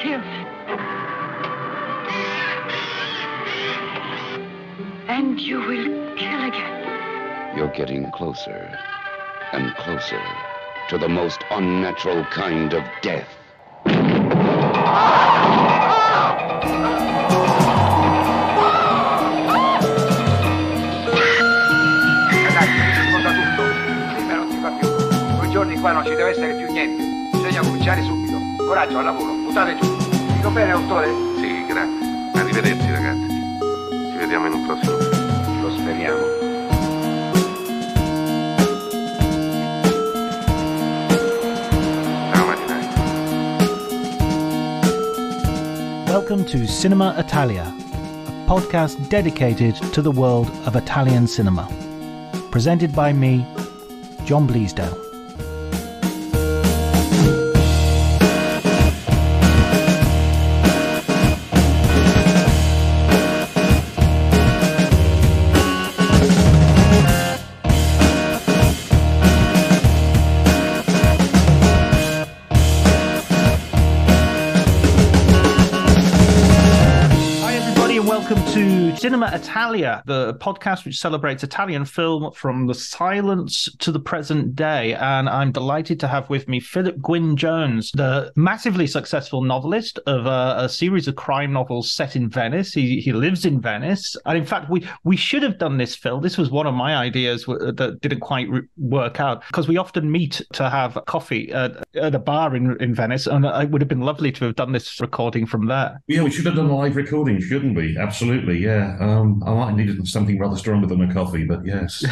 killed. And you will kill again. You're getting closer and closer to the most unnatural kind of death. Giorni qua non ci deve essere più niente, bisogna cominciare subito. Coraggio, al lavoro, buttate giù. Dico bene, autore? Sì, grazie. Arrivederci, ragazzi. Ci vediamo in un prossimo film. Lo speriamo. Ciao, marinai. Welcome to Cinema Italia, a podcast dedicated to the world of Italian cinema. Presented by me, John Bleasdale. Cinema Italia, the podcast which celebrates Italian film from the silence to the present day. And I'm delighted to have with me Philip Gwynne Jones, the massively successful novelist of a series of crime novels set in Venice. He lives in Venice. And in fact, we should have done this, Phil. This was one of my ideas that didn't quite work out, because we often meet to have coffee at a bar in Venice. And it would have been lovely to have done this recording from there. Yeah, we should have done a live recording, shouldn't we? Absolutely, yeah. I might have needed something rather stronger than a coffee, but yes.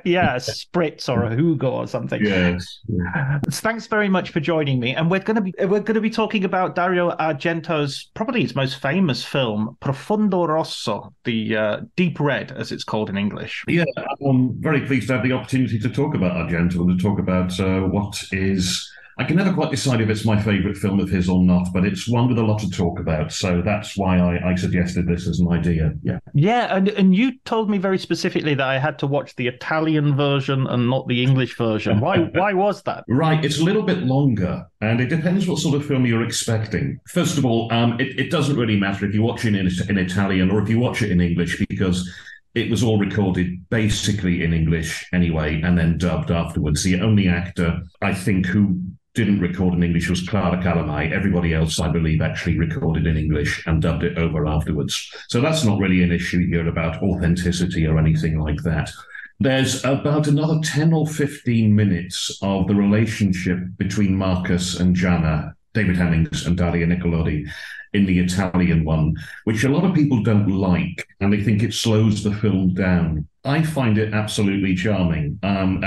Yeah, a spritz or a Hugo or something. Yes. Yeah. Thanks very much for joining me. And we're going to be talking about Dario Argento's probably his most famous film, Profondo Rosso, the Deep Red, as it's called in English. Yeah, I'm very pleased to have the opportunity to talk about Argento and to talk about what is... I can never quite decide if it's my favourite film of his or not, but it's one with a lot to talk about. So that's why I suggested this as an idea. Yeah. Yeah, and you told me very specifically that I had to watch the Italian version and not the English version. Why was that? Right, it's a little bit longer, and it depends what sort of film you're expecting. First of all, it doesn't really matter if you watch it in Italian or if you watch it in English, because it was all recorded basically in English anyway, and then dubbed afterwards. The only actor, I think, who didn't record in English was Clara Calamai. Everybody else, I believe, actually recorded in English and dubbed it over afterwards. So that's not really an issue here about authenticity or anything like that. There's about another 10 or 15 minutes of the relationship between Marcus and Gianna, David Hemmings and Daria Nicolodi, in the Italian one, which a lot of people don't like, and they think it slows the film down. I find it absolutely charming, and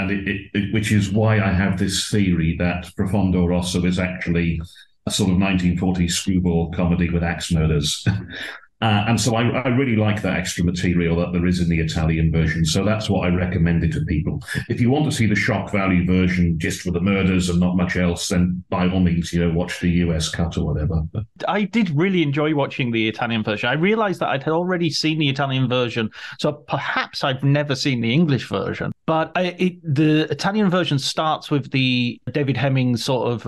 which is why I have this theory that Profondo Rosso is actually a sort of 1940s screwball comedy with axe murders. And so I really like that extra material that there is in the Italian version. So that's what I recommended to people. If you want to see the shock value version just for the murders and not much else, then by all means, watch the US cut or whatever. I did really enjoy watching the Italian version. I realized that I'd already seen the Italian version, so perhaps I've never seen the English version. But the Italian version starts with the David Hemmings sort of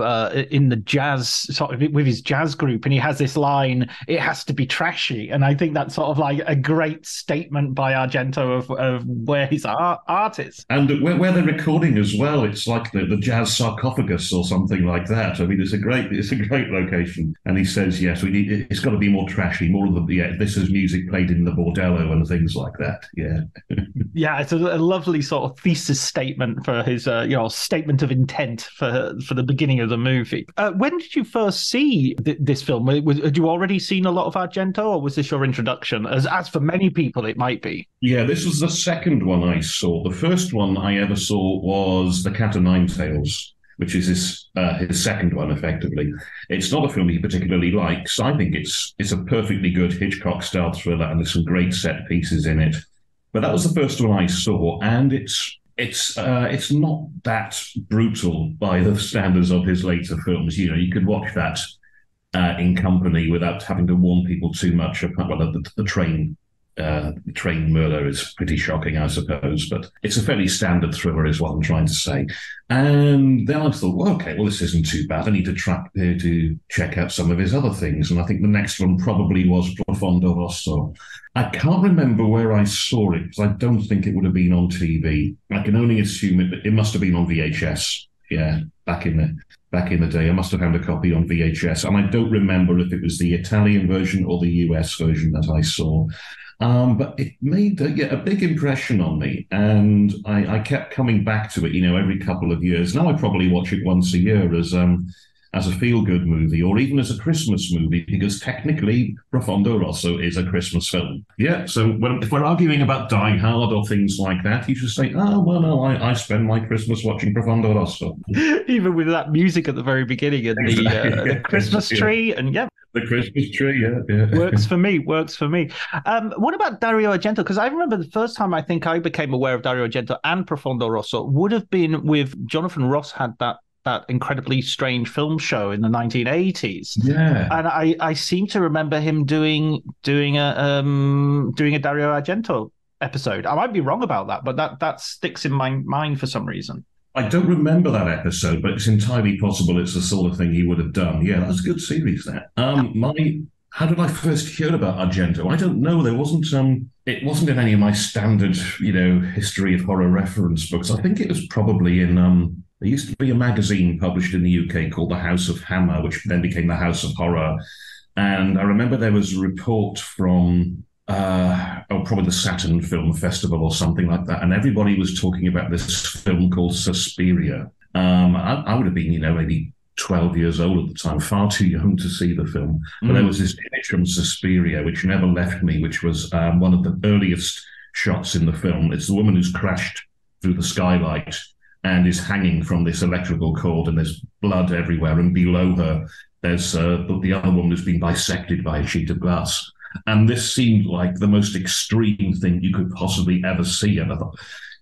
in the jazz, sort of with his jazz group, and he has this line, "It has to be trashy." And I think that's sort of like a great statement by Argento of where his art is. And where they're recording as well, it's like the jazz sarcophagus or something like that. I mean, it's a great location. And he says, yes, it's got to be more trashy, more of the, this is music played in the bordello and things like that. Yeah. Yeah, it's a lovely sort of thesis statement for his, statement of intent for the beginning of the movie. When did you first see this film? Had you already seen a lot of Argento, or was this your introduction? As for many people, it might be. Yeah, this was the second one I saw. The first one I ever saw was The Cat o' Nine Tails, which is his second one, effectively. It's not a film he particularly likes. I think it's a perfectly good Hitchcock-style thriller, and there's some great set pieces in it. But that was the first one I saw, and it's not that brutal by the standards of his later films. You could watch that in company without having to warn people too much about the train train murder is pretty shocking, I suppose, but it's a fairly standard thriller is what I'm trying to say. And then I thought, well, okay, well, this isn't too bad. I need to check out some of his other things. And I think the next one probably was Profondo Rosso. I can't remember where I saw it because I don't think it would have been on TV. I can only assume it must have been on VHS. Yeah, back in the day. I must have found a copy on VHS. And I don't remember if it was the Italian version or the US version that I saw. But it made a big impression on me, and I kept coming back to it, every couple of years. Now I probably watch it once a year as a feel-good movie, or even as a Christmas movie, because technically Profondo Rosso is a Christmas film. Yeah, so if we're arguing about Die Hard or things like that, you should say, oh, well, no, I spend my Christmas watching Profondo Rosso. Even with that music at the very beginning and the Christmas tree, and yeah. The Christmas tree, yeah. Works for me. What about Dario Argento? Because I remember the first time I think I became aware of Dario Argento and Profondo Rosso would have been with Jonathan Ross had that incredibly strange film show in the 1980s. Yeah. And I seem to remember him doing a Dario Argento episode. I might be wrong about that, but that sticks in my mind for some reason. I don't remember that episode, but it's entirely possible it's the sort of thing he would have done. Yeah, that's a good series there. How did I first hear about Argento? I don't know. It wasn't in any of my standard, history of horror reference books. I think it was probably in, there used to be a magazine published in the UK called The House of Hammer, which then became The House of Horror. And I remember there was a report from probably the Saturn Film Festival or something like that. And everybody was talking about this film called Suspiria. I would have been, maybe 12 years old at the time, far too young to see the film. But there was this image from Suspiria, which never left me, which was one of the earliest shots in the film. It's the woman who's crashed through the skylight and is hanging from this electrical cord, and there's blood everywhere. And below her, there's the other woman who's been bisected by a sheet of glass. And this seemed like the most extreme thing you could possibly ever see. And I thought,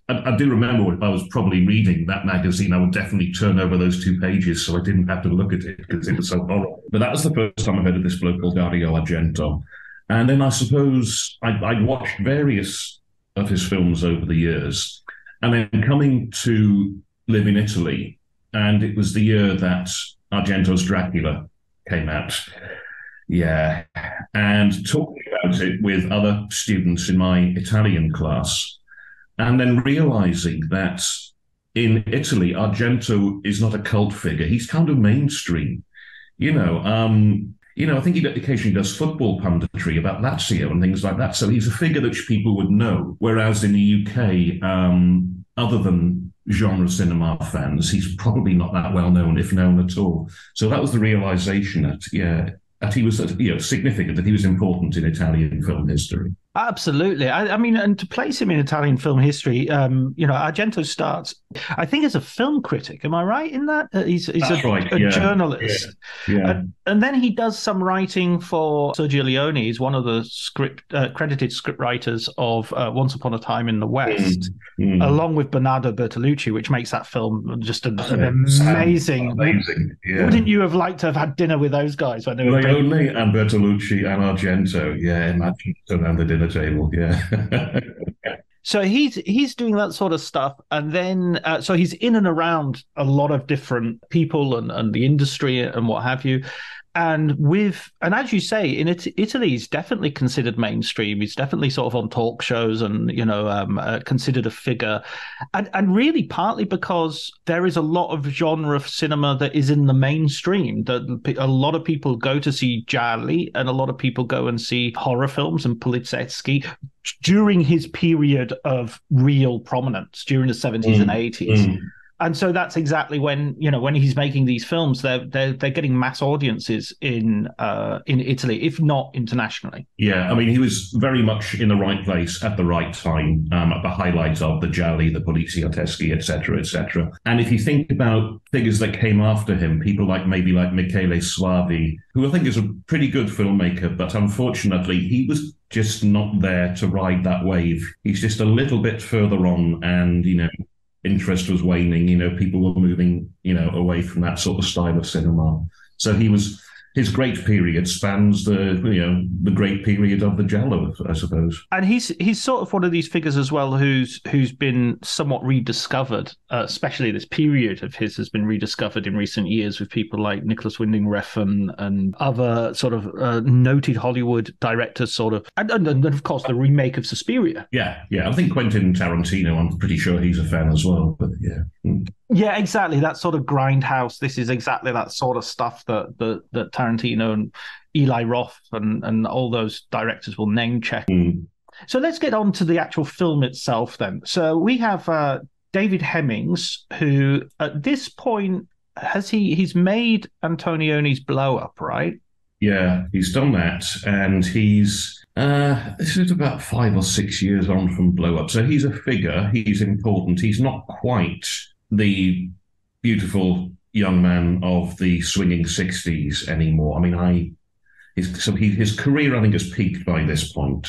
I do remember if I was probably reading that magazine, I would definitely turn over those 2 pages so I didn't have to look at it because it was so horrible. But that was the first time I heard of this bloke called Dario Argento. And then I suppose I'd watched various of his films over the years. And then coming to live in Italy, and it was the year that Argento's Dracula came out. Yeah. And talking about it with other students in my Italian class, and then realizing that in Italy, Argento is not a cult figure. He's kind of mainstream. I think he occasionally does football punditry about Lazio and things like that. So he's a figure that people would know. Whereas in the UK, other than genre cinema fans, he's probably not that well known, if known at all. So that was the realization that he was, significant, that he was important in Italian film history. Absolutely. I mean, and to place him in Italian film history, Argento starts, I think, as a film critic. Am I right in that? He's a journalist. Yeah. And then he does some writing for Sergio Leone. He's one of the credited script writers of Once Upon a Time in the West, along with Bernardo Bertolucci, which makes that film just an amazing. Yeah. Wouldn't you have liked to have had dinner with those guys when they were Leone and Bertolucci and Argento? Yeah, imagine around the dinner table. Yeah. So he's doing that sort of stuff, and then so he's in and around a lot of different people and the industry and what have you. And as you say, in Italy, he's definitely considered mainstream. He's definitely sort of on talk shows and, considered a figure. And really partly because there is a lot of genre of cinema that is in the mainstream. That a lot of people go to see gialli and a lot of people go and see horror films and Polizeski during his period of real prominence, during the 70s and 80s. And so that's exactly when he's making these films, they're getting mass audiences in Italy, if not internationally. Yeah, I mean, he was very much in the right place at the right time, at the highlight of the gialli, the poliziotteschi, etc., etc. And if you think about figures that came after him, people like Michele Soavi, who I think is a pretty good filmmaker, but unfortunately he was just not there to ride that wave. He's just a little bit further on, and interest was waning. People were moving away from that sort of style of cinema. So he was his great period spans the great period of the Giallo, I suppose. And he's sort of one of these figures as well who's been somewhat rediscovered, especially this period of his has been rediscovered in recent years with people like Nicholas Winding Refn and other sort of noted Hollywood directors, sort of, and of course the remake of Suspiria. Yeah. I think Quentin Tarantino, I'm pretty sure he's a fan as well, but yeah. Yeah, exactly. That sort of grindhouse. This is exactly that sort of stuff that Tarantino and Eli Roth and all those directors will name check. So let's get on to the actual film itself then. So we have David Hemmings, who at this point he's made Antonioni's Blow Up, right? Yeah, he's done that, and he's this is about 5 or 6 years on from Blow Up. So he's a figure. He's important. He's not quite the beautiful young man of the swinging 60s anymore. I mean, his career, I think, has peaked by this point.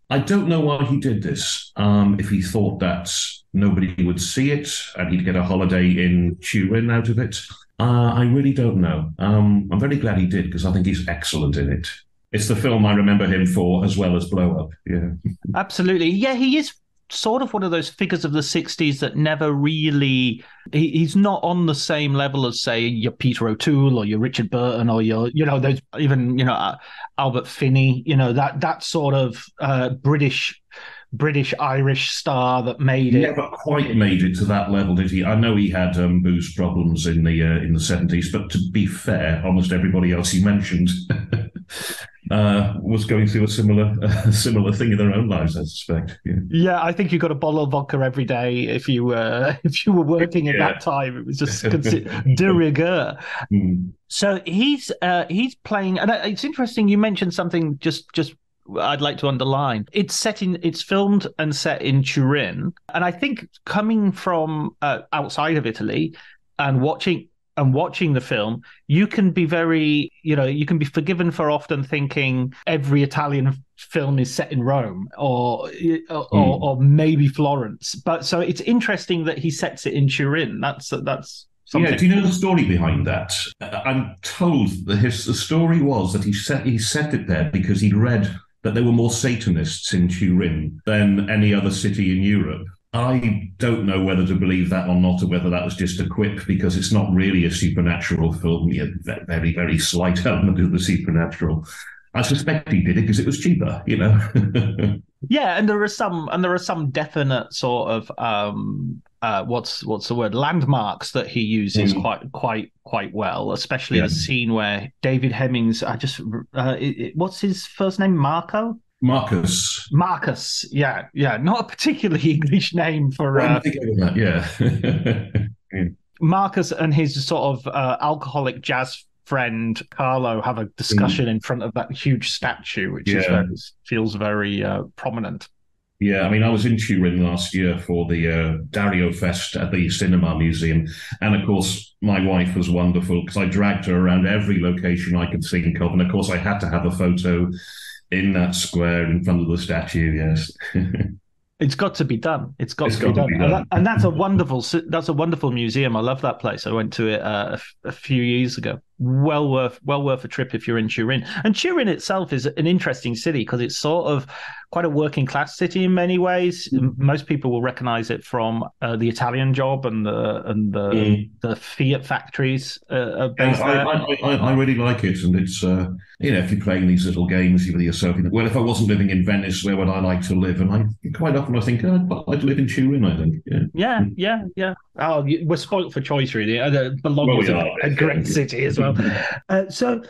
I don't know why he did this. If he thought that nobody would see it and he'd get a holiday in Turin out of it, I really don't know. I'm very glad he did, because I think he's excellent in it. It's the film I remember him for, as well as Blow Up. Yeah, absolutely. Yeah, he is sort of one of those figures of the 60s that never really... He's not on the same level as, say, your Peter O'Toole or your Richard Burton or your, those, even, Albert Finney, that sort of British-Irish star that made it. Never quite made it to that level, did he? I know he had booze problems in the 70s, but to be fair, almost everybody else he mentioned was going through a similar thing in their own lives, I suspect. Yeah, I think you got a bottle of vodka every day if you were working at that time. It was just de rigueur. So he's playing, and it's interesting. You mentioned something just I'd like to underline. It's filmed and set in Turin, and I think coming from outside of Italy and watching the film, you can be very, you can be forgiven for often thinking every Italian film is set in Rome or maybe Florence. But so it's interesting that he sets it in Turin. That's something. Yeah, do you know the story behind that? I'm told that the story was that he set it there because he'd read that there were more Satanists in Turin than any other city in Europe. I don't know whether to believe that or not, or whether that was just a quip, because it's not really a supernatural film. Yeah, very, very slight element of the supernatural. I suspect he did it because it was cheaper, Yeah, and there are some definite sort of what's the word, landmarks that he uses quite well, especially the scene where David Hemmings, what's his first name? Marcus, yeah, not a particularly English name for Marcus and his sort of alcoholic jazz friend Carlo have a discussion in front of that huge statue, which feels very prominent. Yeah, I mean, I was in Turin last year for the Dario Fest at the Cinema Museum. And of course, my wife was wonderful because I dragged her around every location I could think of. And of course, I had to have a photo in that square in front of the statue, yes. It's got to be done. It's got to be done. And that's a wonderful museum. I love that place. I went to it a few years ago. Well worth a trip if you're in Turin. And Turin itself is an interesting city because it's sort of quite a working class city in many ways. Most people will recognize it from the Italian Job and the Fiat factories based there. I really like it, and it's if you're playing these little games with yourself, well, if I wasn't living in Venice, where would I like to live? And I quite often I think I'd live in Turin. I think. Yeah. Oh, we're spoilt for choice, really. Bologna's a great city as well. So,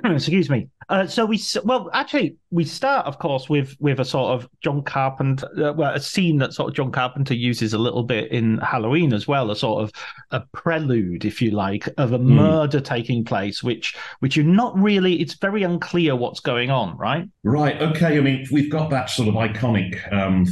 excuse me. So we start, of course, with a sort of John Carpenter, a scene that sort of John Carpenter uses a little bit in Halloween as well, a sort of a prelude, if you like, of a murder taking place, which you're not really. It's very unclear what's going on, right? Right. Okay. I mean, we've got that sort of iconic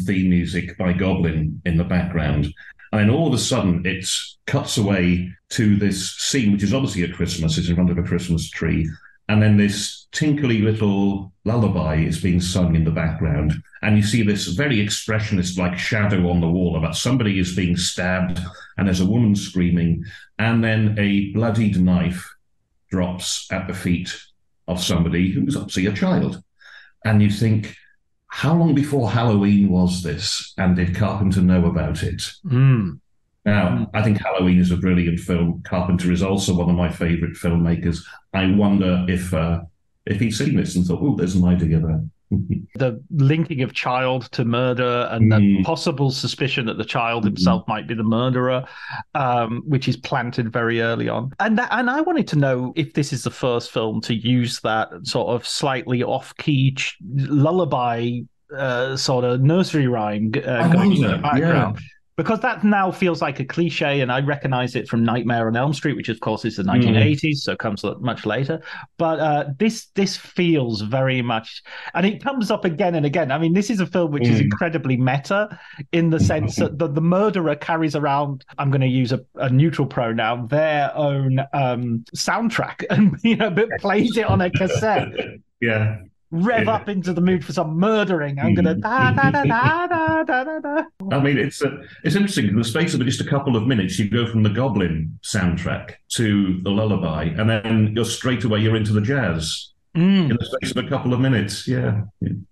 theme music by Goblin in the background. And then all of a sudden, it cuts away to this scene, which is obviously at Christmas. It's in front of a Christmas tree. And then this tinkly little lullaby is being sung in the background. And you see this very expressionist like shadow on the wall about somebody is being stabbed and there's a woman screaming. And then a bloodied knife drops at the feet of somebody who's obviously a child. And you think, how long before Halloween was this? And did Carpenter know about it? Now, I think Halloween is a brilliant film. Carpenter is also one of my favourite filmmakers. I wonder if he'd seen this and thought, oh, there's an idea there. The linking of child to murder and the possible suspicion that the child himself might be the murderer, which is planted very early on. And I wanted to know if this is the first film to use that sort of slightly off-key lullaby sort of nursery rhyme going in the background. Yeah. Because that now feels like a cliche, and I recognize it from Nightmare on Elm Street, which of course is the 1980s, so it comes much later. But this feels very much, and it comes up again and again. I mean, this is a film which is incredibly meta in the sense that the murderer carries around, I'm going to use a neutral pronoun, their own soundtrack, and plays it on a cassette. Yeah. Rev up into the mood for some murdering. I'm gonna da da da da da da da da. I mean, it's interesting. In the space of just a couple of minutes, you go from the Goblin soundtrack to the lullaby, and then you're into the jazz in the space of a couple of minutes. Yeah,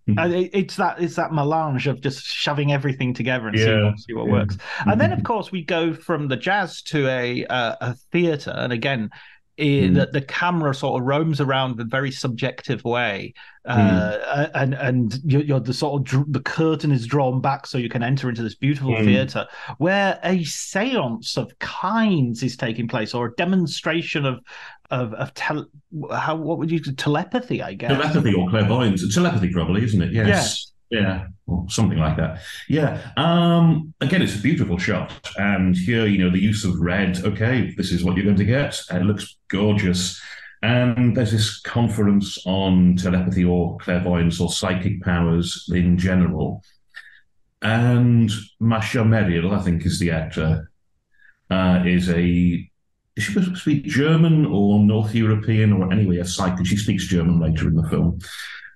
it's that melange of just shoving everything together and see what works. And then, of course, we go from the jazz to a theater, and again, the camera sort of roams around in a very subjective way, and you're the sort of the curtain is drawn back so you can enter into this beautiful theater where a seance of kinds is taking place, or a demonstration of what would you telepathy, I guess. Telepathy or clairvoyance. Telepathy, probably, isn't it? Yes. Yeah, or something like that. Yeah. Again, it's a beautiful shot. And here, the use of red, okay, this is what you're going to get. It looks gorgeous. And there's this conference on telepathy or clairvoyance or psychic powers in general. And Masha Merrill, I think is the actor, is she supposed to speak German or North European or anyway a psychic. She speaks German later in the film.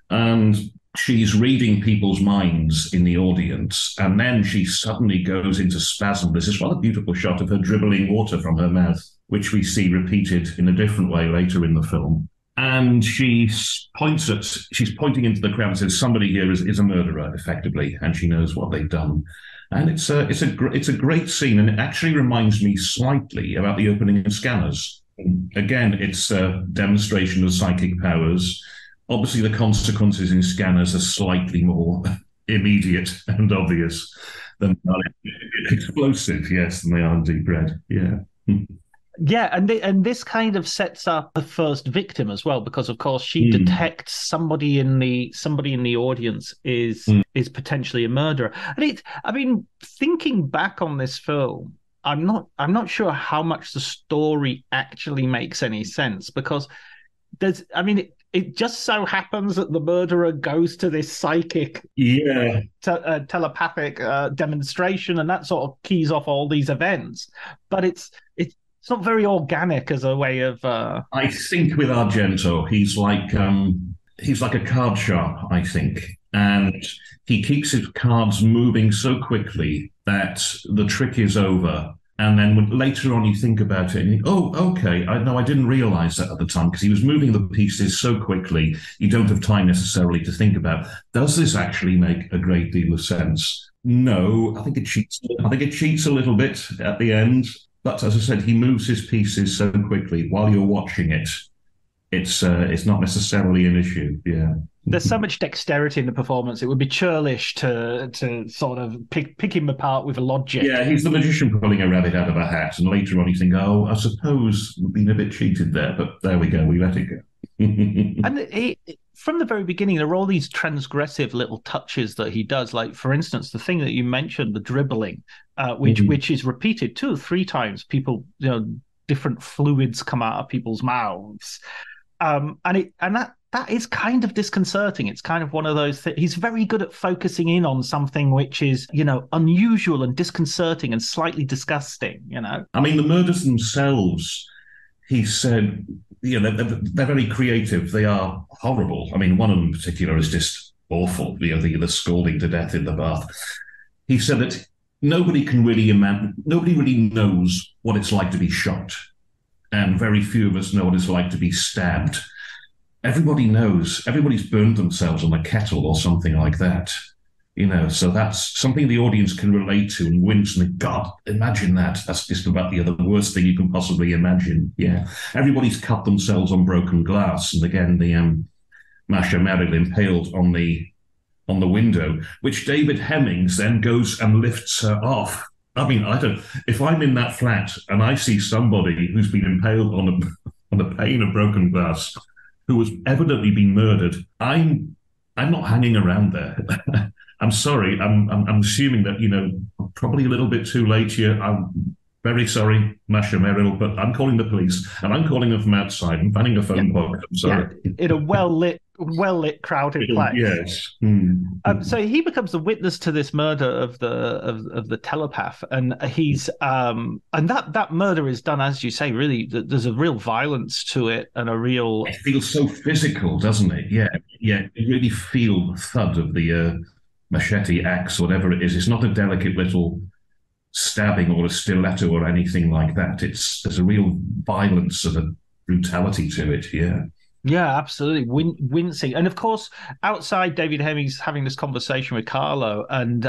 And she's reading people's minds in the audience, and then she suddenly goes into spasm. There's this rather beautiful shot of her dribbling water from her mouth, which we see repeated in a different way later in the film. And she's pointing into the crowd and says, somebody here is a murderer, effectively, and she knows what they've done. And it's a great scene, and it actually reminds me slightly about the opening in Scanners. Again, it's a demonstration of psychic powers. Obviously, the consequences in Scanners are slightly more immediate and obvious than explosive, yes, than they are in Deep Red. Yeah. Yeah, and this kind of sets up the first victim as well, because of course she detects somebody in the audience is potentially a murderer. And thinking back on this film, I'm not sure how much the story actually makes any sense, because it just so happens that the murderer goes to this psychic, telepathic demonstration, and that sort of keys off all these events. But it's not very organic as a way of. I think with Argento, he's like a card sharp, I think, and he keeps his cards moving so quickly that the trick is over. And then later on you think about it and you think, oh, okay, I didn't realize that at the time, because he was moving the pieces so quickly, you don't have time necessarily to think about, does this actually make a great deal of sense? No, I think it cheats a little bit at the end. But as I said, he moves his pieces so quickly while you're watching it. It's not necessarily an issue, yeah. There's so much dexterity in the performance. It would be churlish to sort of pick him apart with logic. Yeah, he's the magician pulling a rabbit out of a hat, and later on you think, oh, I suppose we've been a bit cheated there, but there we go, we let it go. And from the very beginning, there are all these transgressive little touches that he does. Like, for instance, the thing that you mentioned, the dribbling, which is repeated 2 or 3 times. People, different fluids come out of people's mouths, that is kind of disconcerting. It's kind of one of those things. He's very good at focusing in on something which is, unusual and disconcerting and slightly disgusting, I mean, the murders themselves, he said, they're very creative. They are horrible. I mean, one of them in particular is just awful, the scalding to death in the bath. He said that nobody really knows what it's like to be shot. and very few of us know what it's like to be stabbed. Everybody knows, everybody's burned themselves on a kettle or something like that. So that's something the audience can relate to and wince and God, imagine that. That's just about the worst thing you can possibly imagine. Yeah. Everybody's cut themselves on broken glass. And again, the Masha Merrill impaled on the window, which David Hemmings then goes and lifts her off. I mean, if I'm in that flat and I see somebody who's been impaled on a pane of broken glass, who has evidently been murdered, I'm not hanging around there. I'm sorry. I'm assuming that, probably a little bit too late here. I'm very sorry, Masha Merrill, but I'm calling the police and I'm calling them from outside. I'm finding a phone box. I'm sorry. Yeah, in a well-lit, crowded place. Yes. So he becomes a witness to this murder of the telepath, and he's and that murder is done, as you say. Really, there's a real violence to it, and a real. It feels so physical, doesn't it? Yeah. You really feel the thud of the machete, axe, whatever it is. It's not a delicate little stabbing or a stiletto or anything like that. There's a real violence and a brutality to it. Yeah, absolutely. Wincing. And of course, outside, David Hemmings having this conversation with Carlo, and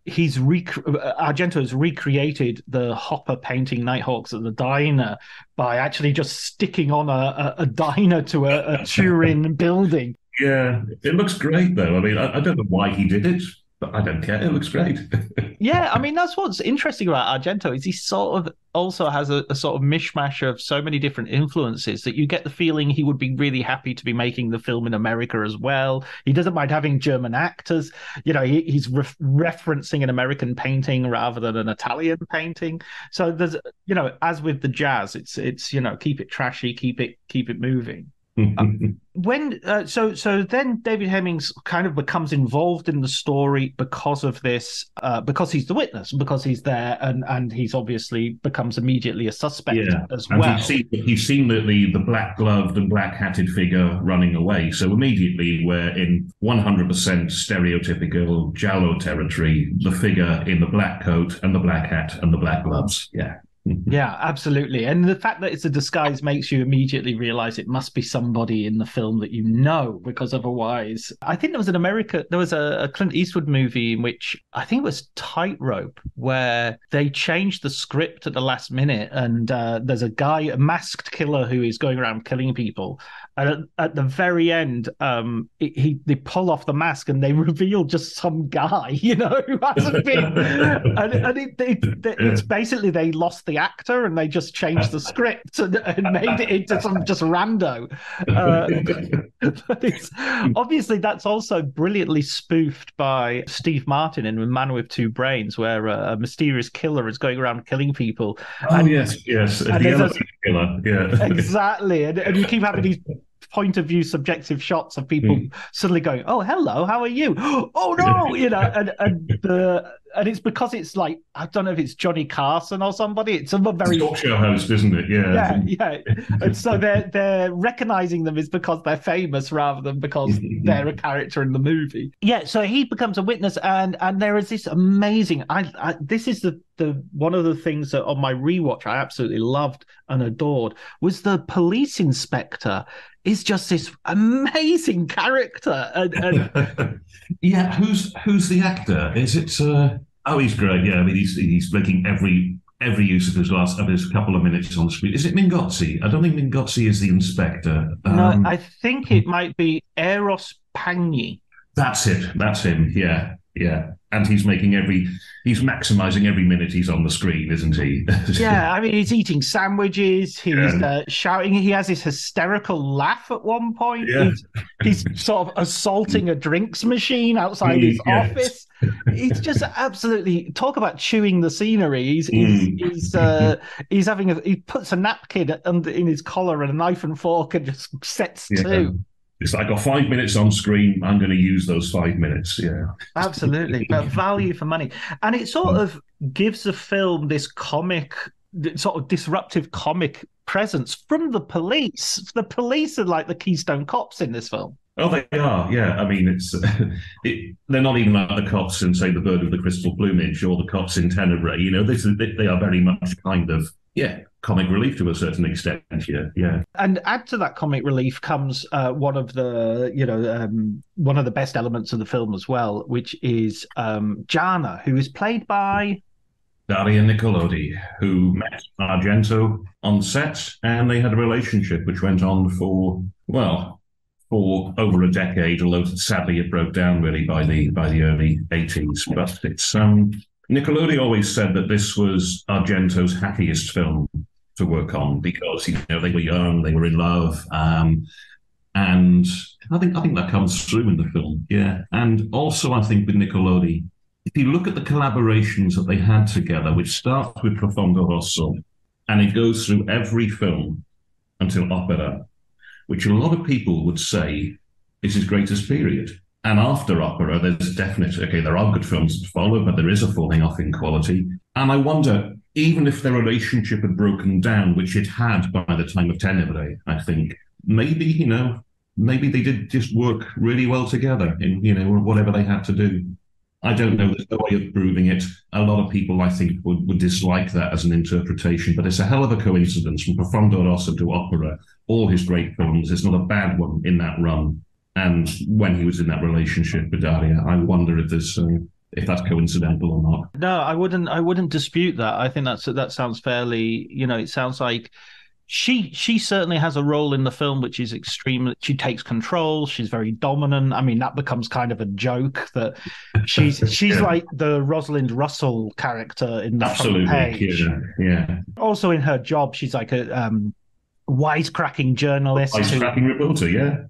Argento has recreated the Hopper painting Nighthawks at the diner by actually just sticking on a diner to a Turin building. Yeah, it looks great, though. I mean, I don't know why he did it, but I don't care. It looks great. Yeah, I mean, that's what's interesting about Argento is he sort of also has a sort of mishmash of so many different influences that you get the feeling he would be really happy to be making the film in America as well. He doesn't mind having German actors. He's referencing an American painting rather than an Italian painting. So there's, as with the jazz, it's keep it trashy, keep it moving. So then David Hemmings kind of becomes involved in the story because of this, because he's the witness, because he's there, and he's obviously becomes immediately a suspect as well. And he's seen the black gloved and black hatted figure running away, so immediately we're in 100% stereotypical Giallo territory. The figure in the black coat and the black hat and the black gloves. Yeah, absolutely. And the fact that it's a disguise makes you immediately realize it must be somebody in the film that you know, because otherwise, I think there was a Clint Eastwood movie in which I think it was Tightrope, where they changed the script at the last minute, and there's a masked killer who is going around killing people. And at the very end, they pull off the mask and they reveal just some guy, who hasn't been. and it's basically they lost the actor and they just changed the script and made it into some just rando. But obviously that's also brilliantly spoofed by Steve Martin in A Man with Two Brains, where a mysterious killer is going around killing people. Yes. The killer. Yeah. Exactly. And you keep having these point of view subjective shots of people suddenly going, oh, hello, how are you? Oh no, and it's because it's like, I don't know if it's Johnny Carson or somebody. It's a very talk show host, isn't it? Yeah. And so they're recognizing them is because they're famous rather than because they're a character in the movie. Yeah, so he becomes a witness, and there is this amazing. This is the one of the things that on my rewatch I absolutely loved and adored was the police inspector is just this amazing character. And yeah, who's the actor? Is it? Oh, he's great. Yeah, I mean, he's making every use of his couple of minutes on screen. Is it Mingozzi? I don't think Mingozzi is the inspector. No, I think it might be Eros Pagni. That's it. That's him. Yeah. And he's maximizing every minute he's on the screen, isn't he? Yeah, I mean, he's eating sandwiches, he's shouting, he has his hysterical laugh at one point. Yeah. He's sort of assaulting a drinks machine outside his office. He's just absolutely, talk about chewing the scenery. He puts a napkin in his collar and a knife and fork and just sets to. It's like, I got 5 minutes on screen. I'm going to use those 5 minutes. Yeah, absolutely. But value for money. And it sort of gives the film this sort of disruptive comic presence from the police. The police are like the Keystone Cops in this film. Oh, they are. Yeah. I mean, they're not even like the cops in, say, The Bird with the Crystal Plumage or the cops in Tenebrae. They are very much kind of, comic relief to a certain extent. Yeah. And add to that comic relief comes one of the best elements of the film as well, which is Jana, who is played by Dario Argento, who met Argento on set, and they had a relationship which went on for over a decade, although sadly it broke down really by the early 80s. But it's Niccolodi always said that this was Argento's happiest film to work on because they were young, they were in love, and I think that comes through in the film. Yeah, and also I think with Niccolodi, if you look at the collaborations that they had together, which starts with Profondo Rosso, and it goes through every film until Opera, which a lot of people would say is his greatest period. And after Opera, there's there are good films to follow, but there is a falling off in quality. And I wonder, even if their relationship had broken down, which it had by the time of Tenebrae, I think, maybe they did just work really well together in, whatever they had to do. I don't know. There's no way of proving it. A lot of people, I think, would dislike that as an interpretation, but it's a hell of a coincidence from Profondo Rosso to Opera. All his great films, there's not a bad one in that run. And when he was in that relationship with Daria, I wonder if that's coincidental or not. No, I wouldn't dispute that. I think that sounds fairly. It sounds like she certainly has a role in the film which is extreme. She takes control. She's very dominant. I mean, that becomes kind of a joke that she's yeah. like the Rosalind Russell character in the Absolutely. Front page. Yeah. Also, in her job, she's like a wisecracking journalist. Wisecracking reporter, yeah.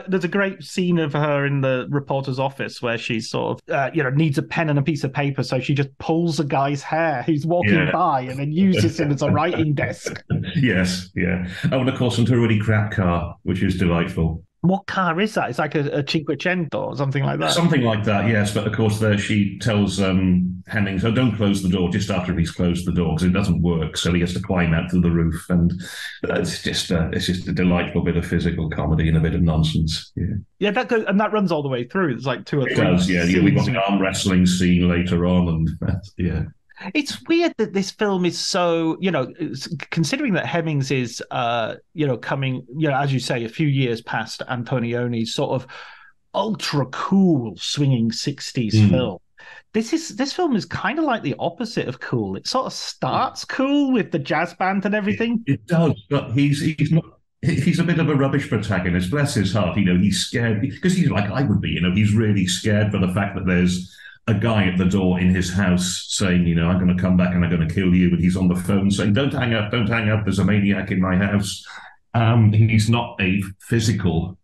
There's a great scene of her in the reporter's office where she sort of, needs a pen and a piece of paper, so she just pulls a guy's hair who's walking by and then uses him as a writing desk. Yes, yeah. Oh, and of course, into a really crap car, which is delightful. What car is that? It's like a Cinquecento or something like that. Something like that, yes. But of course, there she tells Hemmings, "Oh, don't close the door." Just after he's closed the door, because it doesn't work, so he has to climb out through the roof, and it's just a delightful bit of physical comedy and a bit of nonsense. Yeah, that goes, and that runs all the way through. It's like 2 or 3. It does, yeah. We've got the arm wrestling scene later on, and yeah. It's weird that this film is so, considering that Hemmings is, coming, as you say, a few years past Antonioni's sort of ultra cool swinging 60s film. This film is kind of like the opposite of cool. It sort of starts cool with the jazz band and everything. It does, but he's not. He's a bit of a rubbish protagonist. Bless his heart. He's scared because he's like I would be. He's really scared for the fact that there's a guy at the door in his house saying, I'm going to come back and I'm going to kill you. And he's on the phone saying, don't hang up. There's a maniac in my house. He's not a physical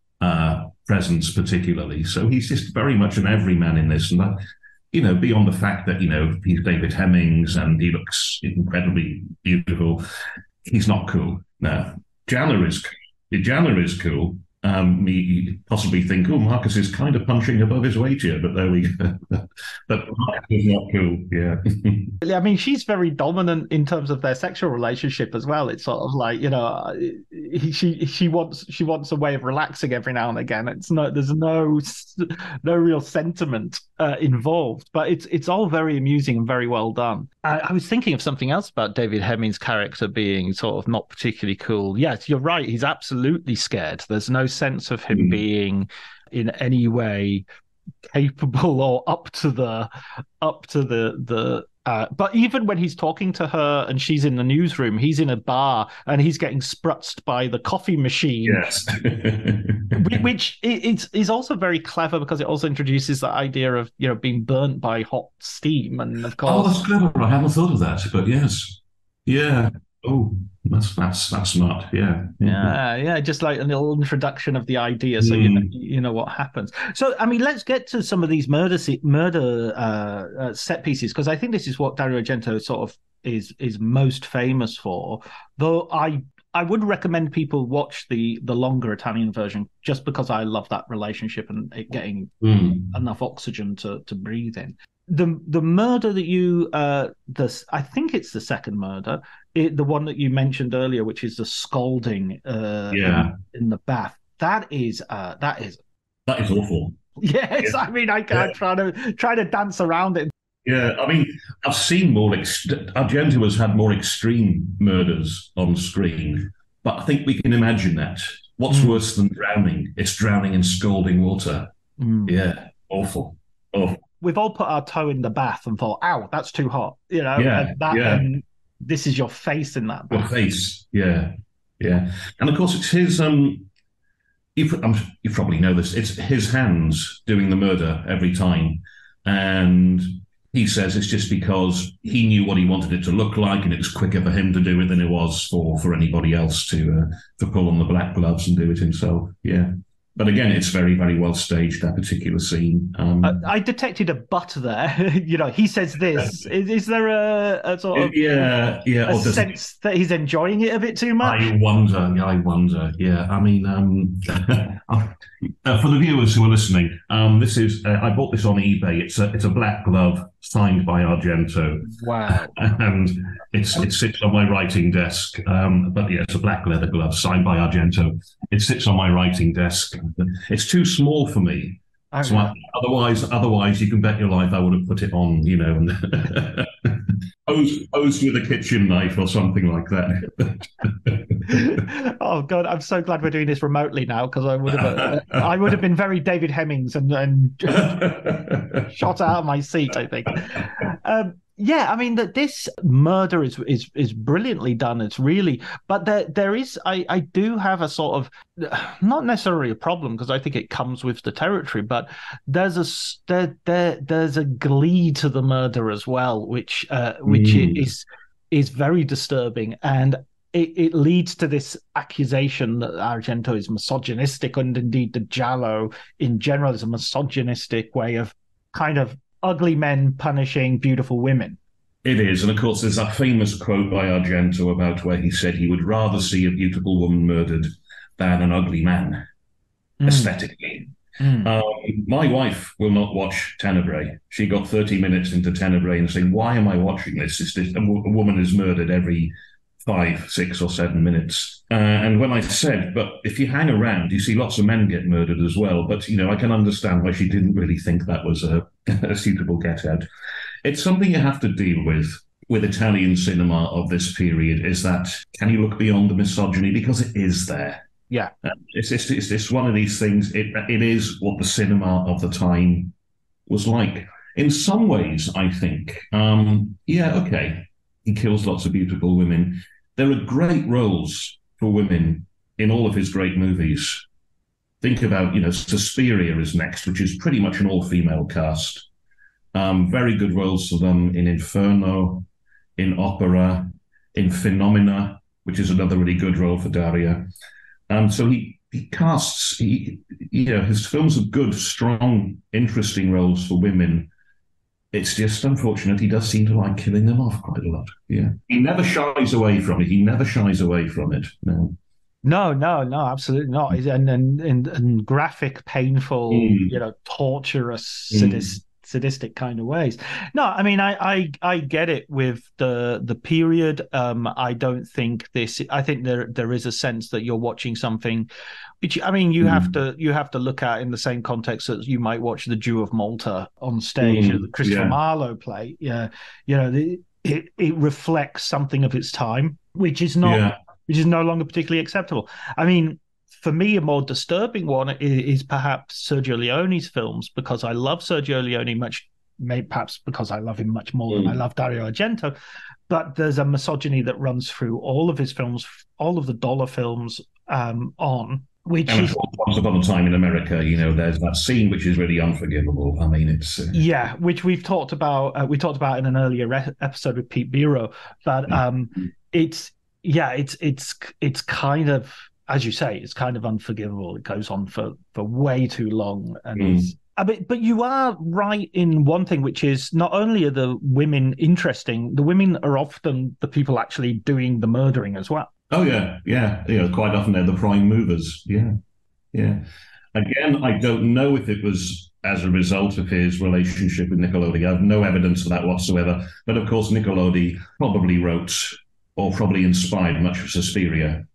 presence particularly. So he's just very much an everyman in this. And that, beyond the fact that, he's David Hemmings and he looks incredibly beautiful, he's not cool. No, Jana is cool. Me possibly think, Marcus is kind of punching above his weight here, but there we go. But Marcus is not cool, yeah. I mean, she's very dominant in terms of their sexual relationship as well. It's sort of like, she wants a way of relaxing every now and again. There's no real sentiment involved, but it's all very amusing and very well done. I was thinking of something else about David Hemmings' character being sort of not particularly cool. Yes, you're right. He's absolutely scared. There's no sense of him being in any way capable or up to the but even when he's talking to her and she's in the newsroom, he's in a bar and he's getting sprutzed by the coffee machine. Yes. Which is also very clever because it also introduces the idea of, being burnt by hot steam. And of course... Oh, that's clever. I hadn't thought of that, but yes. Yeah. Oh, that's smart. Yeah. Yeah. Just like a little introduction of the idea, so you know what happens. So, I mean, let's get to some of these murder set pieces, because I think this is what Dario Argento sort of is most famous for. Though I would recommend people watch the longer Italian version, just because I love that relationship and it getting enough oxygen to breathe in. The murder that you I think it's the second murder, the one that you mentioned earlier, which is the scalding in the bath. That is awful. Yes, I mean, I can't try to dance around it. Yeah, I mean, I've seen more. Argento has had more extreme murders on screen, but I think we can imagine that. What's worse than drowning? It's drowning in scalding water. Yeah, awful. Awful. We've all put our toe in the bath and thought, "Ow, that's too hot," Yeah, and this is your face in that bath. Your face, yeah, yeah. And of course, it's his. You probably know this. It's his hands doing the murder every time, and he says it's just because he knew what he wanted it to look like, and it was quicker for him to do it than it was for anybody else to pull on the black gloves and do it himself. Yeah. But again, it's very, very well staged, that particular scene. I detected a but there. He says this. Is there a sort of a sense that he's enjoying it a bit too much? I wonder. Yeah, I mean, for the viewers who are listening, this is I bought this on eBay. It's a black glove signed by Argento. Wow! And it sits on my writing desk. But yeah, it's a black leather glove signed by Argento. It sits on my writing desk. It's too small for me. So otherwise, you can bet your life I would have put it on, and posed with a kitchen knife or something like that. Oh God, I'm so glad we're doing this remotely now, because I would have been very David Hemmings and shot out of my seat, I think. Yeah, I mean that this murder is brilliantly done. It's really, but there is I do have a sort of, not necessarily a problem, because I think it comes with the territory, but there's a glee to the murder as well, which is very disturbing, and it leads to this accusation that Argento is misogynistic, and indeed the Giallo in general is a misogynistic way of kind of ugly men punishing beautiful women. It is. And of course, there's that famous quote by Argento about where he said he would rather see a beautiful woman murdered than an ugly man, aesthetically. My wife will not watch Tenebrae. She got 30 minutes into Tenebrae and saying, "Why am I watching this? A woman is murdered every 5, 6, or 7 minutes." And when I said, "But if you hang around, you see lots of men get murdered as well." But, I can understand why she didn't really think that was a suitable get-out. It's something you have to deal with Italian cinema of this period, is that, can you look beyond the misogyny? Because it is there. Yeah. It's one of these things. It is what the cinema of the time was like. In some ways, I think, okay, he kills lots of beautiful women. There are great roles for women in all of his great movies. Think about, Suspiria is next, which is pretty much an all-female cast. Very good roles for them in Inferno, in Opera, in Phenomena, which is another really good role for Dario. So he casts, his films are good, strong, interesting roles for women. It's just unfortunate he does seem to like killing them off quite a lot. Yeah. He never shies away from it. No. No, absolutely not. And graphic, painful, torturous, sadistic kind of ways. No, I mean, I get it with the period. I don't think I think there is a sense that you're watching something which, I mean, you have to look at in the same context that you might watch The Jew of Malta on stage, the Christopher Marlowe play. Yeah, it reflects something of its time, which is no longer particularly acceptable. I mean, for me, a more disturbing one is perhaps Sergio Leone's films, because I love Sergio Leone perhaps because I love him much more than I love Dario Argento. But there's a misogyny that runs through all of his films, all of the dollar films which is Once Upon a Time in America. There's that scene which is really unforgivable. I mean, it's which we've talked about. We talked about in an earlier episode with Pete Biro, but it's kind of, as you say, it's kind of unforgivable. It goes on for way too long, and but you are right in one thing, which is not only are the women interesting, the women are often the people actually doing the murdering as well. Oh yeah. Quite often they're the prime movers. Yeah. Again, I don't know if it was as a result of his relationship with Niccolodi. I have no evidence of that whatsoever. But of course, Niccolodi probably wrote or probably inspired much of Suspiria,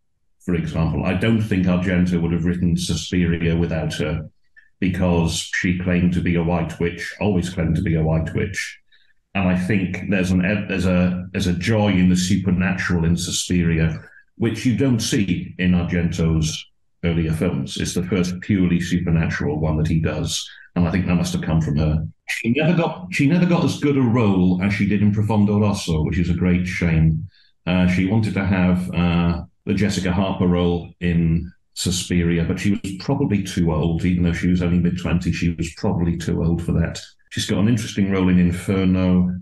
for example. I don't think Argento would have written Suspiria without her, because she claimed to be a white witch, always claimed to be a white witch. And I think there's a joy in the supernatural in Suspiria, which you don't see in Argento's earlier films. It's the first purely supernatural one that he does, and I think that must have come from her. She never got as good a role as she did in Profondo Rosso, which is a great shame. She wanted to have the Jessica Harper role in Suspiria, but she was probably too old. Even though she was only mid-20s, she was probably too old for that. She's got an interesting role in Inferno.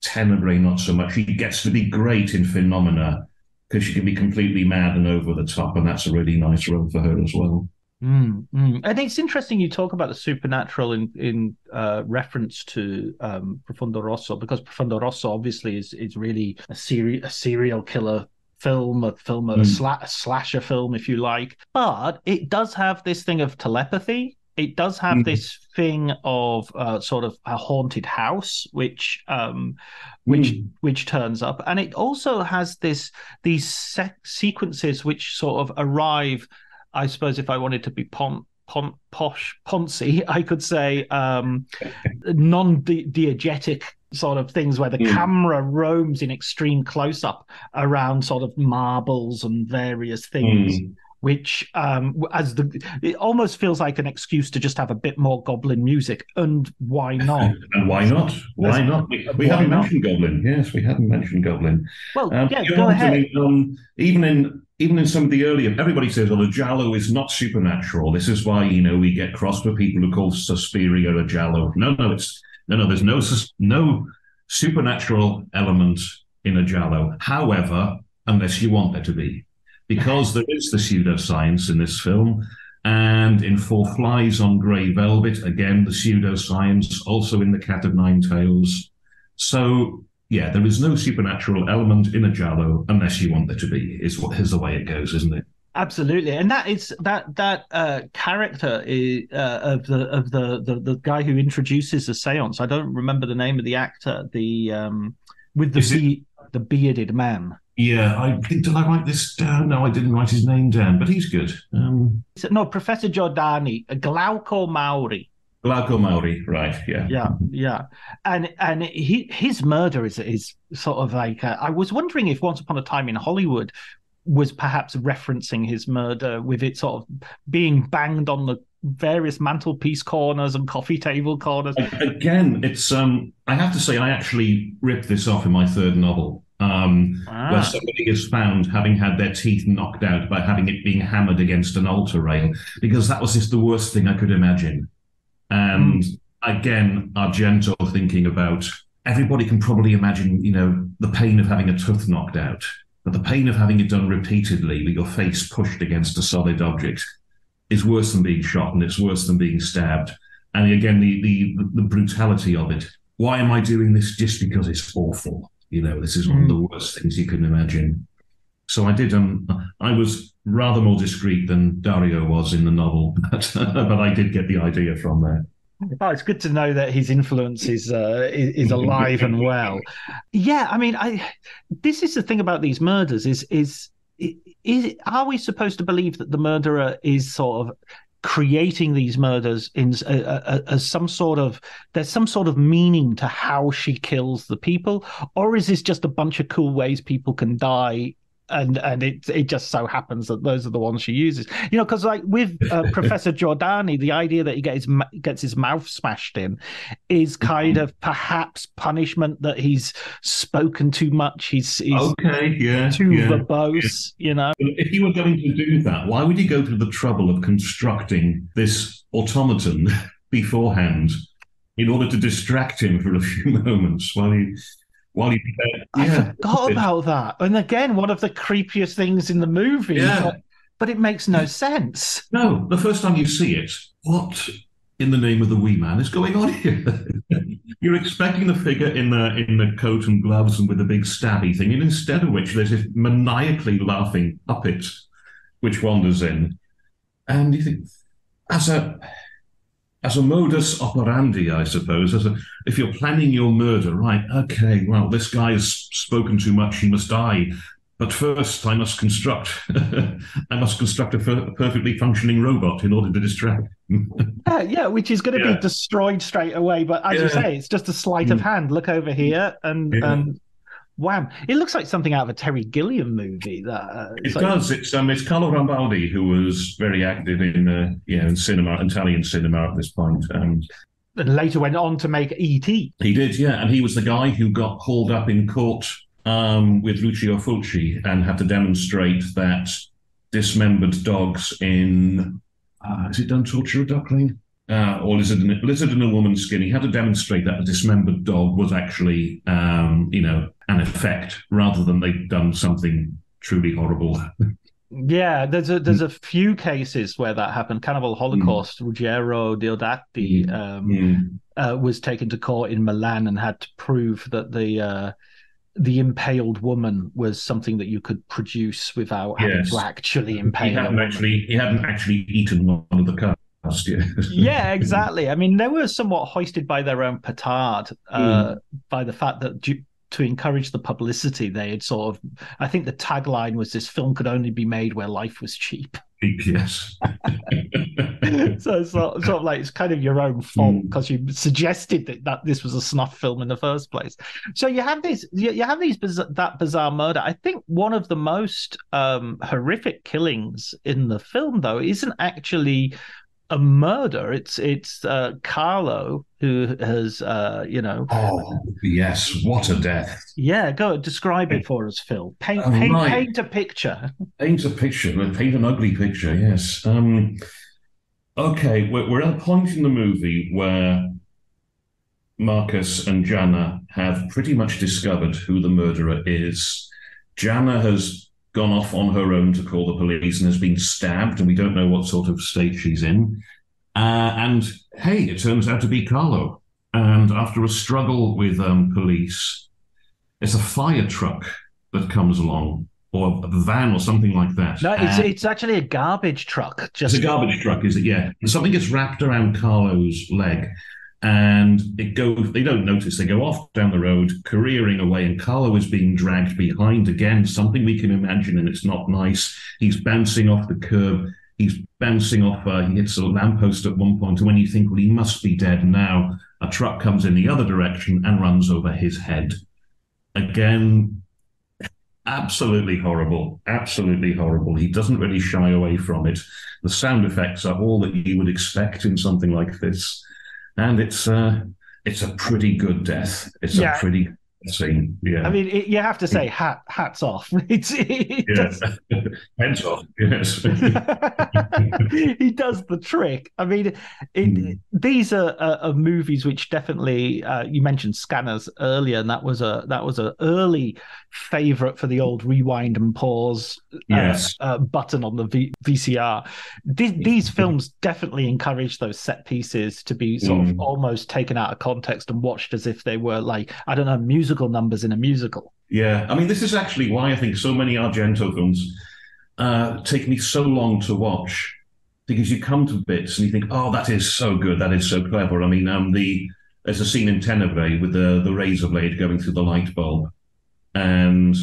Tenebrae, not so much. She gets to be great in Phenomena because she can be completely mad and over the top, and that's a really nice role for her as well. And it's interesting you talk about the supernatural in reference to Profondo Rosso, because Profondo Rosso obviously is really a serial killer film, a slasher film, if you like. But it does have this thing of telepathy. It does have this thing of sort of a haunted house, which turns up, and it also has these sequences which sort of arrive. I suppose if I wanted to be poncy, I could say non-diegetic sort of things where the camera roams in extreme close-up around sort of marbles and various things. Which it almost feels like an excuse to just have a bit more Goblin music, and why not? And why not? Why not? We haven't mentioned Goblin. Yes, we haven't mentioned Goblin. Well, go ahead. Even in some of the earlier, everybody says, "Well, a giallo is not supernatural. This is why we get cross with people who call Suspiria a giallo." No. There's no supernatural element in a giallo. However, unless you want there to be. Because there is the pseudoscience in this film, and in Four Flies on Grey Velvet, again, the pseudoscience, also in The Cat of Nine Tails. So, yeah, there is no supernatural element in a giallo unless you want there to be, is the way it goes, isn't it? Absolutely, and that is that character of the guy who introduces the seance. I don't remember the name of the actor, with the bearded man. Yeah, did I write this down? No, I didn't write his name down, but he's good. No, Professor Giordani, Glauco Mauri. Glauco Mauri, right? Yeah, yeah. And his murder is sort of like I was wondering if Once Upon a Time in Hollywood was perhaps referencing his murder with it sort of being banged on the various mantelpiece corners and coffee table corners. Again, it's I have to say I actually ripped this off in my third novel. Where somebody is found having had their teeth knocked out by having it being hammered against an altar rail, because that was just the worst thing I could imagine. And again, Argento thinking about everybody can probably imagine, the pain of having a tooth knocked out, but the pain of having it done repeatedly with your face pushed against a solid object is worse than being shot, and it's worse than being stabbed. And again, the brutality of it. Why am I doing this? Just because it's awful. This is one of the worst things you can imagine. So I did. I was rather more discreet than Dario was in the novel, but I did get the idea from there. Oh, it's good to know that his influence is alive and well. Yeah, I mean, this is the thing about these murders: are we supposed to believe that the murderer is sort of creating these murders as some sort of meaning to how she kills the people, or is this just a bunch of cool ways people can die, and it just so happens that those are the ones she uses? Because like with Professor Giordani, the idea that he gets his mouth smashed in is kind of perhaps punishment that he's spoken too much. He's too verbose. If you were going to do that, why would you go through the trouble of constructing this automaton beforehand in order to distract him for a few moments while he I forgot about that. And again, one of the creepiest things in the movie. Yeah. But it makes no sense. No, the first time you see it, what in the name of the wee man is going on here? You're expecting the figure in the coat and gloves and with the big stabby thing, and instead of which there's this maniacally laughing puppet which wanders in. And you think, as a modus operandi, I suppose, if you're planning your murder, right, okay, well, this guy has spoken too much, he must die. But first, I must construct a perfectly functioning robot in order to distract. Yeah, which is going to be destroyed straight away. But as you say, it's just a sleight of hand. Look over here, and wham! It looks like something out of a Terry Gilliam movie. It does. It's Carlo Rambaldi, who was very active in cinema, Italian cinema at this point. And later went on to make E.T. He did, yeah, and he was the guy who got hauled up in court with Lucio Fulci and had to demonstrate that dismembered dogs in is it Don't Torture a Duckling? Or Lizard in a Woman's Skin. He had to demonstrate that a dismembered dog was actually an effect rather than they'd done something truly horrible. Yeah, there's a few cases where that happened. Cannibal Holocaust, Ruggero Deodati was taken to court in Milan and had to prove that the impaled woman was something that you could produce without having to actually impale. He hadn't actually eaten one of the cast. Yeah, exactly. I mean, they were somewhat hoisted by their own petard by the fact that to encourage the publicity, they had sort of, I think the tagline was, this film could only be made where life was cheap. Yes. So it's sort of like, it's kind of your own fault because you suggested that this was a snuff film in the first place. So you have that bizarre murder. I think one of the most horrific killings in the film, though, isn't actually a murder. It's Carlo who has Oh yes, what a death! Yeah, go describe it for us, Phil. Paint a picture. Paint an ugly picture. Yes. Okay, we're at a point in the movie where Marcus and Jana have pretty much discovered who the murderer is. Jana has gone off on her own to call the police and has been stabbed, and we don't know what sort of state she's in. And hey, it turns out to be Carlo. And after a struggle with police, it's a fire truck that comes along, or a van or something like that. No, it's actually a garbage truck. It's a garbage truck, is it? Yeah. And something gets wrapped around Carlo's leg. And they don't notice, they go off down the road, careering away, and Carlo is being dragged behind again, something we can imagine, and it's not nice. He's bouncing off the curb, he hits a lamppost at one point, and when you think, well, he must be dead now, a truck comes in the other direction and runs over his head. Again, absolutely horrible, absolutely horrible. He doesn't really shy away from it. The sound effects are all that you would expect in something like this. And it's a pretty good death. It's a pretty good scene. Yeah. I mean, you have to say hats off. Heads off. Yes. He does the trick. I mean, these are movies which definitely you mentioned Scanners earlier, and that was a early favorite for the old rewind and pause button on the VCR. These films definitely encourage those set pieces to be sort of almost taken out of context and watched as if they were like, I don't know, musical numbers in a musical. Yeah, I mean, this is actually why I think so many Argento films take me so long to watch, because you come to bits and you think, oh, that is so good, that is so clever. I mean, there's a scene in Tenebrae with the razor blade going through the light bulb. And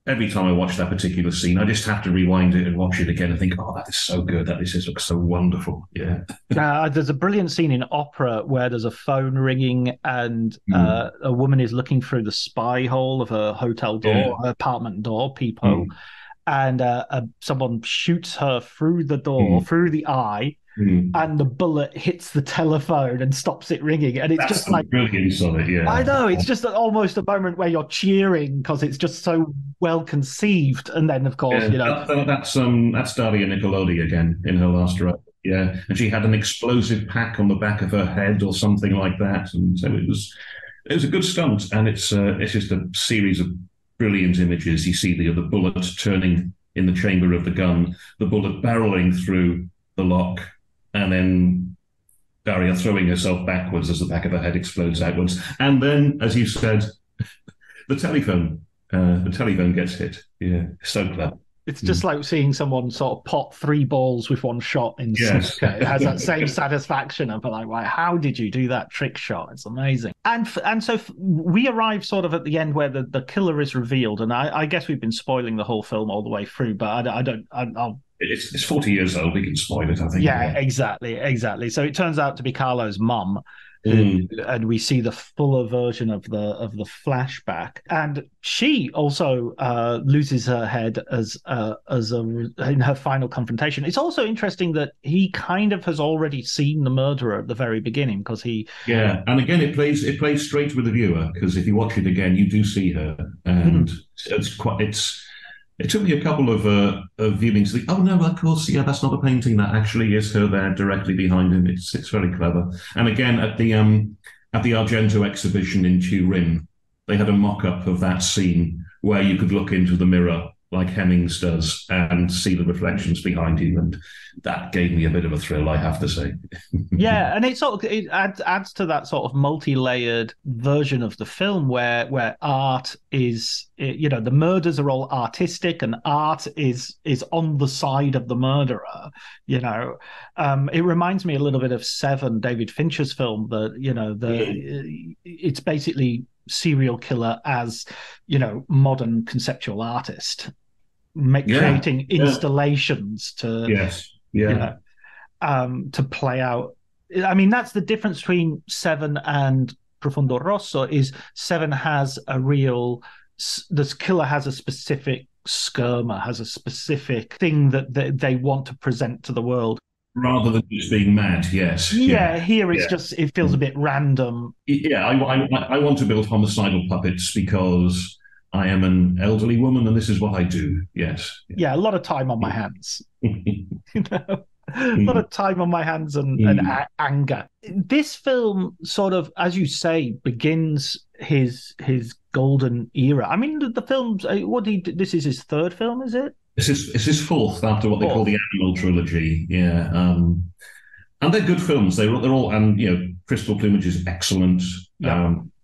every time I watch that particular scene, I just have to rewind it and watch it again and think, oh, that is so good. That just looks so wonderful. Yeah. There's a brilliant scene in Opera where there's a phone ringing and a woman is looking through the spy hole of her hotel door, her apartment door, peephole, and someone shoots her through the door, through the eye, and the bullet hits the telephone and stops it ringing. And it's just like brilliance on it, yeah. I know, it's just almost a moment where you're cheering because it's just so well conceived. And then, of course, that's Daria Nicolodi again in her last role. Yeah, and she had an explosive pack on the back of her head or something like that, and so it was a good stunt. And it's just a series of brilliant images. You see the bullet turning in the chamber of the gun, the bullet barreling through the lock, and then Daria throwing herself backwards as the back of her head explodes outwards. And then, as you said, the telephone gets hit. Yeah, so clever. It's just like seeing someone sort of pot 3 balls with one shot in Yes. snooker. It has that same satisfaction of like, how did you do that trick shot? It's amazing. And so we arrive sort of at the end where the killer is revealed, and I guess we've been spoiling the whole film all the way through, but I'll It's 40 years old. We can spoil it, I think. yeah, exactly. So it turns out to be Carlo's mum, and we see the fuller version of the flashback, and she also loses her head in her final confrontation. It's also interesting that he kind of has already seen the murderer at the very beginning, because and again it plays straight with the viewer, because if you watch it again, you do see her, and it took me a couple of viewings to think, oh no, of course, yeah, that's not a painting. That actually is her there directly behind him. It's very clever. And again, at the Argento exhibition in Turin, they had a mock-up of that scene where you could look into the mirror like Hemmings does and see the reflections behind you, and that gave me a bit of a thrill, I have to say. Yeah, and it adds to that sort of multi-layered version of the film where art is, the murders are all artistic, and art is on the side of the murderer. It reminds me a little bit of Seven, David Fincher's film. It's basically serial killer as modern conceptual artist, creating installations to to play out. I mean, that's the difference between Seven and Profondo Rosso. Is Seven has this killer has a specific schema, has a specific thing that they want to present to the world, rather than just being mad. Yes. Here it's just, it feels a bit random. I want to build homicidal puppets because I am an elderly woman and this is what I do. Yes. Yeah, a lot of time on my hands. A lot of time on my hands and anger. This film sort of, as you say, begins his golden era. I mean, the films. This is his third film, is it? It's his fourth, after what they call the Animal Trilogy. Yeah, and they're good films. They're all, and Crystal Plumage is excellent.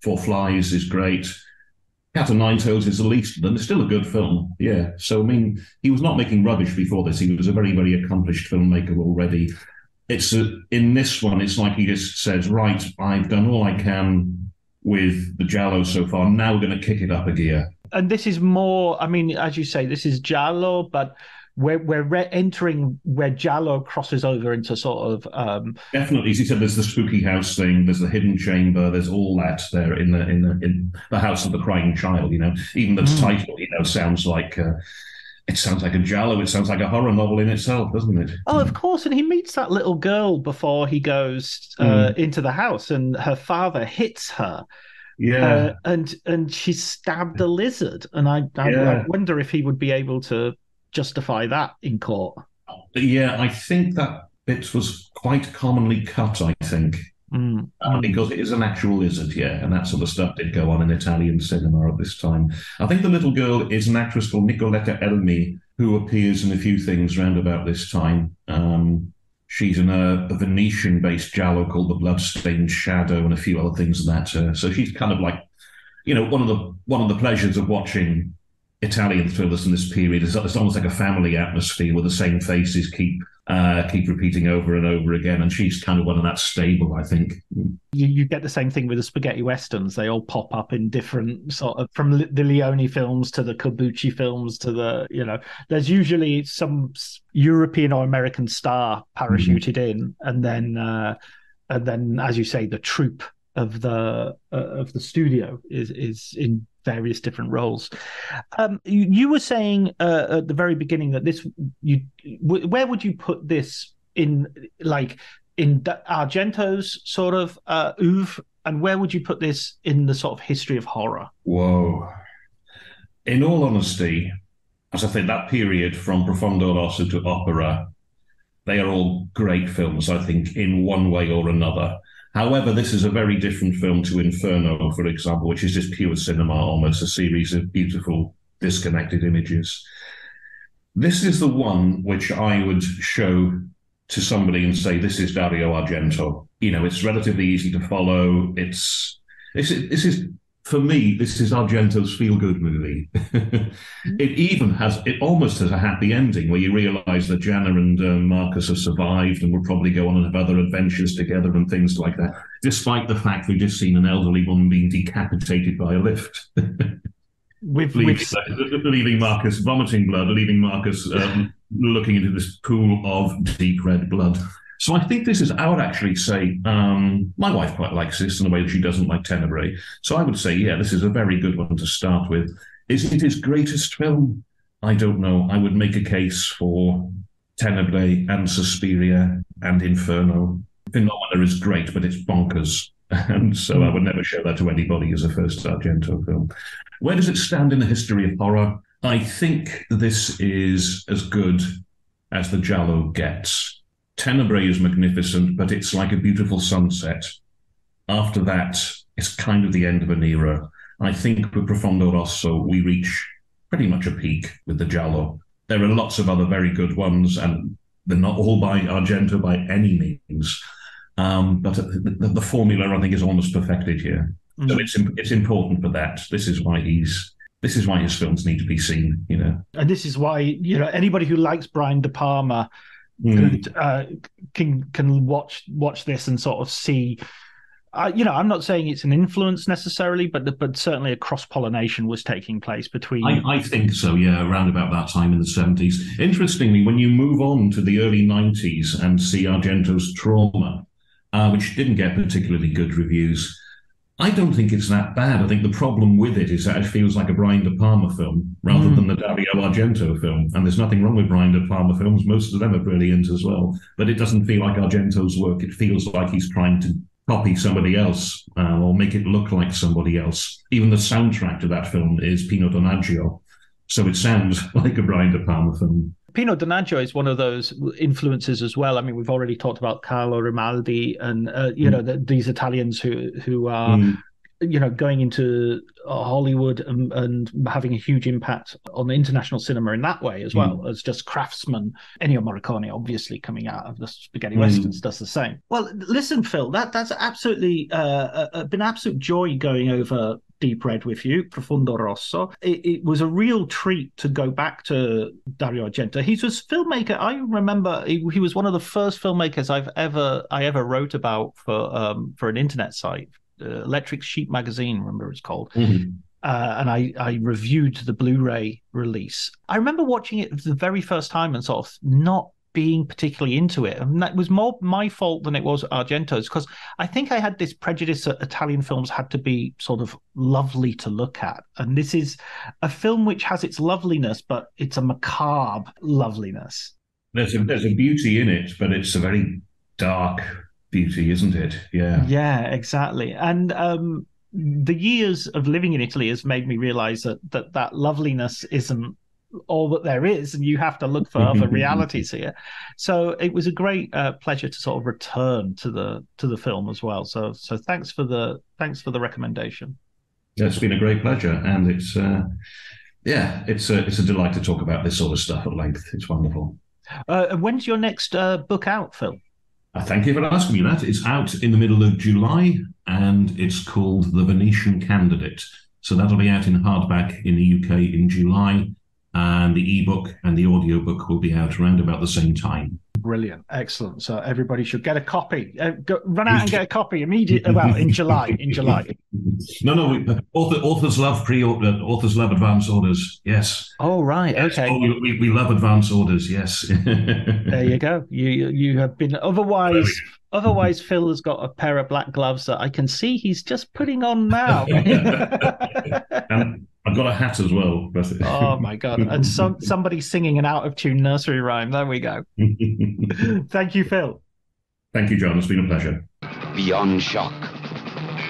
Four Flies is great. Cat and Nine Tails is the least of them. It's still a good film. Yeah. So I mean, he was not making rubbish before this. He was a very, very accomplished filmmaker already. In this one, it's like he just says, right, I've done all I can with the Giallo so far. Now we're going to kick it up a gear. And this is more, I mean, as you say, this is Giallo, but we're entering where Giallo crosses over into sort of definitely. As he said, there's the spooky house thing, there's the hidden chamber, there's all that there in the house of the crying child. Even the title, sounds like it sounds like a Giallo. It sounds like a horror novel in itself, doesn't it? Oh, of course. And he meets that little girl before he goes into the house, and her father hits her. Yeah, and she stabbed a lizard, and I wonder if he would be able to justify that in court. Yeah, I think that bit was quite commonly cut, I think, because it is an actual lizard, and that sort of stuff did go on in Italian cinema at this time. I think the little girl is an actress called Nicoletta Elmi, who appears in a few things round about this time. She's in a Venetian-based Giallo called The Bloodstained Shadow and a few other things in that. So she's kind of like, one of the pleasures of watching Italian thrillers in this period is it's almost like a family atmosphere where the same faces keep repeating over and over again, and she's kind of one of that stable, I think. You get the same thing with the spaghetti westerns. They all pop up in different sort of, from the Leone films to the Corbucci films to the, there's usually some European or American star parachuted in, and then as you say, the troupe of the studio is in various different roles. You were saying at the very beginning that where would you put this in Argento's sort of oeuvre, and where would you put this in the sort of history of horror? Whoa. In all honesty, as I think that period from Profondo Rosso to Opera, they are all great films, I think, in one way or another. However, this is a very different film to Inferno, for example, which is just pure cinema, almost a series of beautiful, disconnected images. This is the one which I would show to somebody and say, this is Dario Argento. It's relatively easy to follow. This is for me, this is Argento's feel-good movie. It almost has a happy ending where you realise that Jana and Marcus have survived and will probably go on and have other adventures together and things like that, despite the fact we've just seen an elderly woman being decapitated by a lift. Leaving Marcus vomiting blood, leaving Marcus looking into this pool of deep red blood. So I think this is, I would actually say, my wife quite likes this in a way that she doesn't like Tenebrae. So I would say, yeah, this is a very good one to start with. Is it his greatest film? I don't know. I would make a case for Tenebrae and Suspiria and Inferno. Phenomena is great, but it's bonkers. And so I would never show that to anybody as a first Argento film. Where does it stand in the history of horror? I think this is as good as the Giallo gets. Tenebrae is magnificent, but it's like a beautiful sunset. After that, it's kind of the end of an era. I think with Profondo Rosso, we reach pretty much a peak with the Giallo. There are lots of other very good ones, and they're not all by Argento by any means. But the formula, I think, is almost perfected here. So it's important for that. This is why his films need to be seen, you know. And this is why, you know, anybody who likes Brian De Palma can watch this and sort of see. You know, I'm not saying it's an influence necessarily, but certainly a cross-pollination was taking place between. I think so, yeah, around about that time in the 70s. Interestingly, when you move on to the early 90s and see Argento's Trauma, which didn't get particularly good reviews, I don't think it's that bad. I think the problem with it is that it feels like a Brian De Palma film rather than the Dario Argento film. And there's nothing wrong with Brian De Palma films. Most of them are brilliant as well. But it doesn't feel like Argento's work. It feels like he's trying to copy somebody else or make it look like somebody else. Even the soundtrack to that film is Pino Donaggio. So it sounds like a Brian De Palma film. Pino Donaggio is one of those influences as well. I mean, we've already talked about Carlo Grimaldi and, you know, these Italians who are, you know, going into Hollywood and having a huge impact on international cinema in that way, as well as just craftsmen. Ennio Morricone, obviously, coming out of the spaghetti westerns, does the same. Well, listen, Phil, that's absolutely been absolute joy going over Deep Red with you, Profondo Rosso. It was a real treat to go back to Dario Argento. He's a filmmaker. I remember he was one of the first filmmakers I ever wrote about for an internet site, Electric Sheep Magazine, remember it's called. And I reviewed the Blu-ray release. I remember watching it the very first time and sort of not being particularly into it. And that was more my fault than it was Argento's, because I think I had this prejudice that Italian films had to be sort of lovely to look at. And this is a film which has its loveliness, but it's a macabre loveliness. There's a beauty in it, but it's a very dark beauty, isn't it? Yeah, exactly. And the years of living in Italy has made me realize that loveliness isn't all that there is, and you have to look for other realities here. So it was a great pleasure to sort of return to the film as well. So thanks for the recommendation. Yeah, it's been a great pleasure, and it's a delight to talk about this sort of stuff at length. It's wonderful. When's your next book out, Phil? Thank you for asking me that. It's out in the middle of July, and it's called The Venetian Candidate. So that'll be out in hardback in the UK in July, and the ebook and the audiobook will be out around about the same time. Brilliant. Excellent. So everybody should get a copy. Run out and get a copy immediately. Well, in July. No. Authors love pre-order. Authors love advance orders. Yes. Oh, right. Yes. Okay. Oh, we love advance orders. Yes. There you go. You have been Otherwise, Phil has got a pair of black gloves that I can see he's just putting on now. And I've got a hat as well. Oh, my God. And somebody singing an out-of-tune nursery rhyme. There we go. Thank you, Phil. Thank you, John. It's been a pleasure. Beyond shock.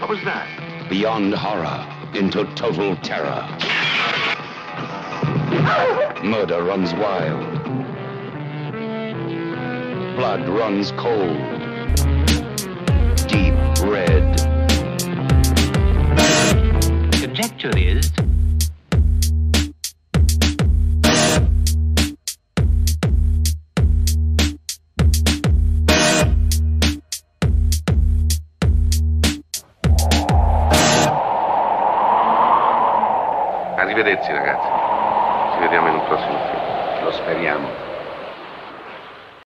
What was that? Beyond horror into total terror. Murder runs wild. Blood runs cold. Deep red. Conjecture is Arrivederci ragazzi. Ci vediamo in un prossimo film. Lo speriamo.